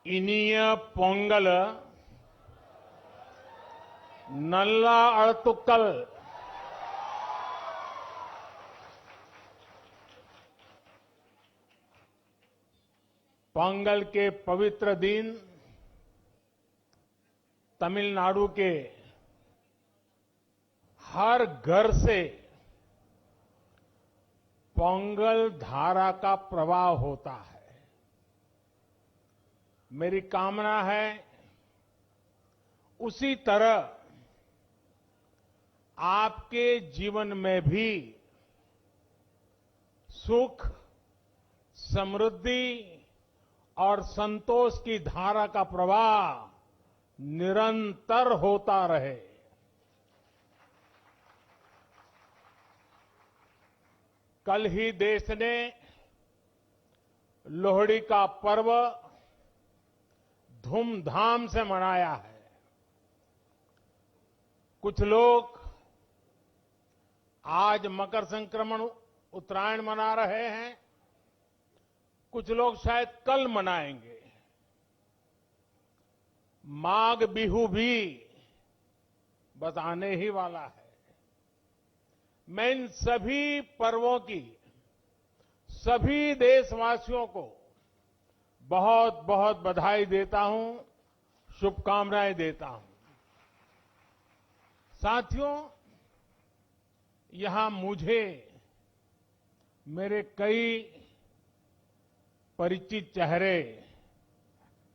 इनिय पोंगल नल्ला अड़तुक्कल पोंगल के पवित्र दिन तमिलनाडु के हर घर से पोंगल धारा का प्रवाह होता है। मेरी कामना है उसी तरह आपके जीवन में भी सुख, समृद्धि और संतोष की धारा का प्रवाह निरंतर होता रहे। कल ही देश ने लोहड़ी का पर्व धूमधाम से मनाया है। कुछ लोग आज मकर संक्रमण उत्तरायण मना रहे हैं, कुछ लोग शायद कल मनाएंगे। माघ बिहू भी बस आने ही वाला है। मैं इन सभी पर्वों की सभी देशवासियों को बहुत बहुत बधाई देता हूं, शुभकामनाएं देता हूं। साथियों, यहां मुझे मेरे कई परिचित चेहरे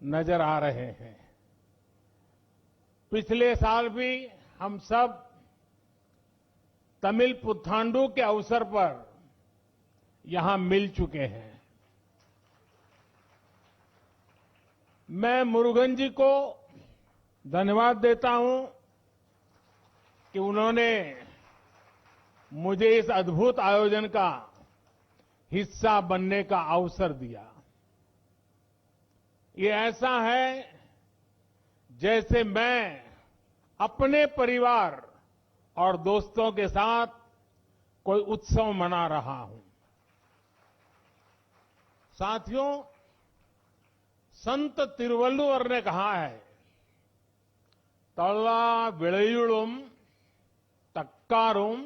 नजर आ रहे हैं। पिछले साल भी हम सब तमिल पुथांडु के अवसर पर यहां मिल चुके हैं। मैं मुरुगन जी को धन्यवाद देता हूं कि उन्होंने मुझे इस अद्भुत आयोजन का हिस्सा बनने का अवसर दिया। ये ऐसा है जैसे मैं अपने परिवार और दोस्तों के साथ कोई उत्सव मना रहा हूं। साथियों, संत तिरुवल्लुवर ने कहा है, तल्ला विळयुळुम तक्कारुम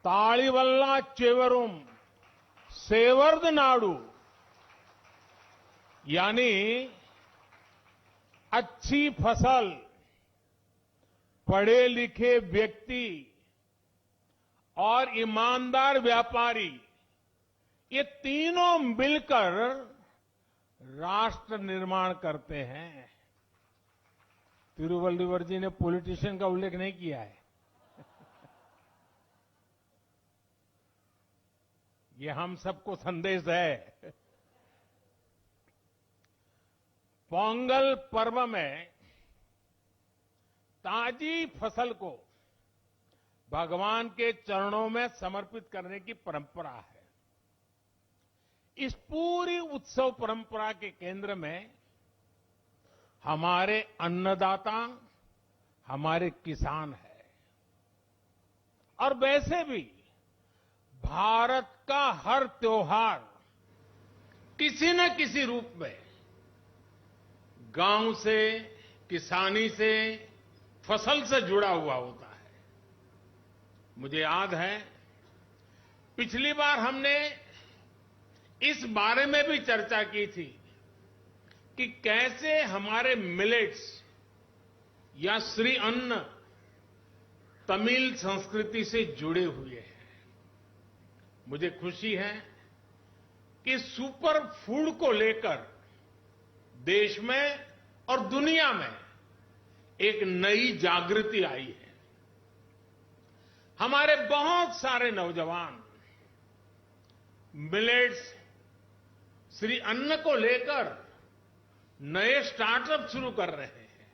ताळिवल्ला चेवरुम सेवर्द नाडु, यानी अच्छी फसल, पढ़े लिखे व्यक्ति और ईमानदार व्यापारी, ये तीनों मिलकर राष्ट्र निर्माण करते हैं। तिरुवल्लुवर जी ने पॉलिटिशियन का उल्लेख नहीं किया है। ये हम सबको संदेश है। पोंगल पर्व में ताजी फसल को भगवान के चरणों में समर्पित करने की परंपरा है। इस पूरी उत्सव परंपरा के केंद्र में हमारे अन्नदाता, हमारे किसान है। और वैसे भी भारत का हर त्योहार किसी न किसी रूप में गांव से, किसानी से, फसल से जुड़ा हुआ होता है। मुझे याद है पिछली बार हमने इस बारे में भी चर्चा की थी कि कैसे हमारे मिलेट्स या श्री अन्न तमिल संस्कृति से जुड़े हुए हैं। मुझे खुशी है कि सुपर फूड को लेकर देश में और दुनिया में एक नई जागृति आई है। हमारे बहुत सारे नौजवान मिलेट्स, श्री अन्न को लेकर नए स्टार्टअप शुरू कर रहे हैं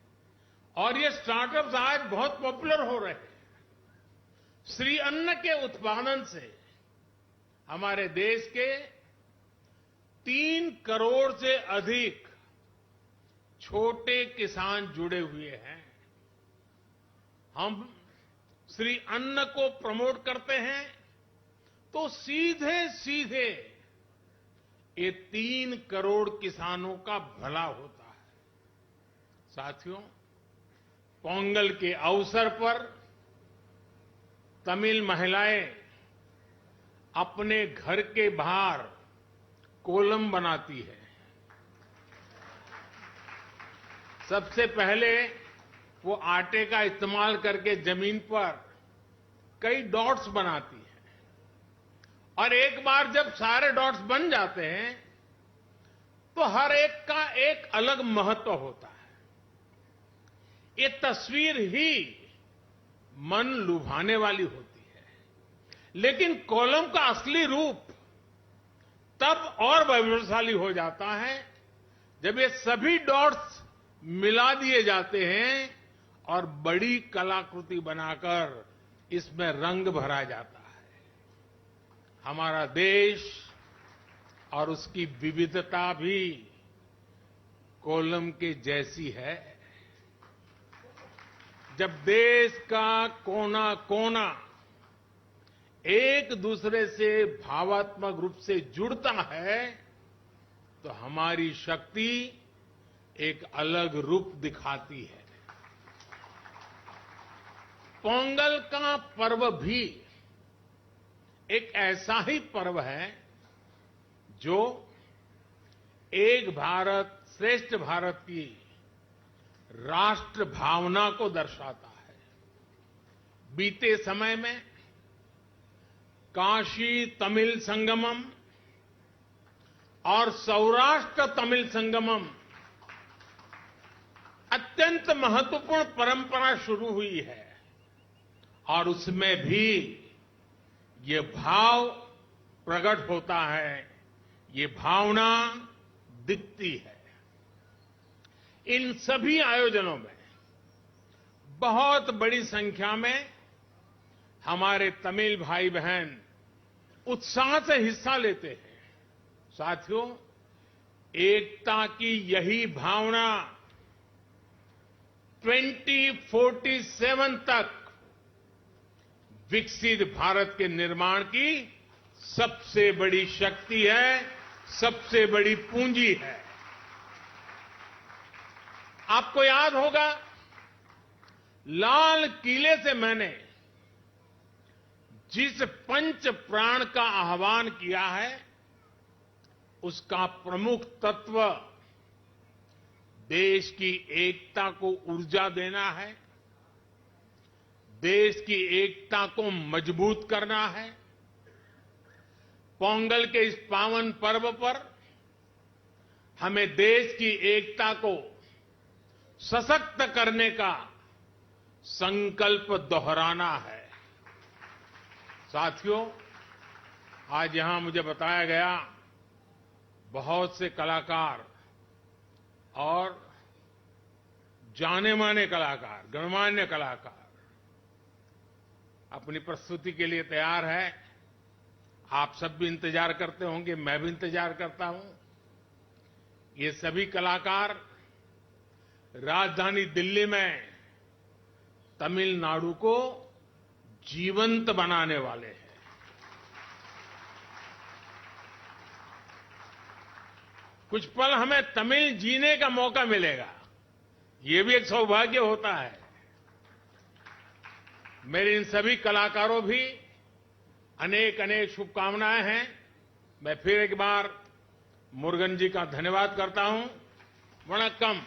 और ये स्टार्टअप्स आज बहुत पॉपुलर हो रहे हैं। श्री अन्न के उत्पादन से हमारे देश के 3 करोड़ से अधिक छोटे किसान जुड़े हुए हैं। हम श्री अन्न को प्रमोट करते हैं तो सीधे सीधे ये 3 करोड़ किसानों का भला होता है। साथियों, पोंगल के अवसर पर तमिल महिलाएं अपने घर के बाहर कोलम बनाती है। सबसे पहले वो आटे का इस्तेमाल करके जमीन पर कई डॉट्स बनाती है और एक बार जब सारे डॉट्स बन जाते हैं तो हर एक का एक अलग महत्व होता है। ये तस्वीर ही मन लुभाने वाली होती है, लेकिन कोलम का असली रूप तब और वैभवशाली हो जाता है जब ये सभी डॉट्स मिला दिए जाते हैं और बड़ी कलाकृति बनाकर इसमें रंग भरा जाता है। हमारा देश और उसकी विविधता भी कोलम के जैसी है। जब देश का कोना कोना एक दूसरे से भावात्मक रूप से जुड़ता है तो हमारी शक्ति एक अलग रूप दिखाती है। पोंगल का पर्व भी एक ऐसा ही पर्व है जो एक भारत श्रेष्ठ भारत की राष्ट्र भावना को दर्शाता है। बीते समय में काशी तमिल संगमम और सौराष्ट्र तमिल संगमम अत्यंत महत्वपूर्ण परंपरा शुरू हुई है और उसमें भी ये भाव प्रकट होता है, ये भावना दिखती है। इन सभी आयोजनों में बहुत बड़ी संख्या में हमारे तमिल भाई बहन उत्साह से हिस्सा लेते हैं। साथियों, एकता की यही भावना 2047 तक विकसित भारत के निर्माण की सबसे बड़ी शक्ति है, सबसे बड़ी पूंजी है। आपको याद होगा, लाल किले से मैंने जिस पंच प्राण का आह्वान किया है उसका प्रमुख तत्व देश की एकता को ऊर्जा देना है, देश की एकता को मजबूत करना है। पोंगल के इस पावन पर्व पर हमें देश की एकता को सशक्त करने का संकल्प दोहराना है। साथियों, आज यहां मुझे बताया गया बहुत से कलाकार और जाने माने कलाकार, गणमान्य कलाकार अपनी प्रस्तुति के लिए तैयार है। आप सब भी इंतजार करते होंगे, मैं भी इंतजार करता हूं। ये सभी कलाकार राजधानी दिल्ली में तमिलनाडु को जीवंत बनाने वाले हैं। कुछ पल हमें तमिल जीने का मौका मिलेगा, ये भी एक सौभाग्य होता है। मेरे इन सभी कलाकारों भी अनेक अनेक शुभकामनाएं हैं। मैं फिर एक बार मुरुगन जी का धन्यवाद करता हूं। वणक्कम।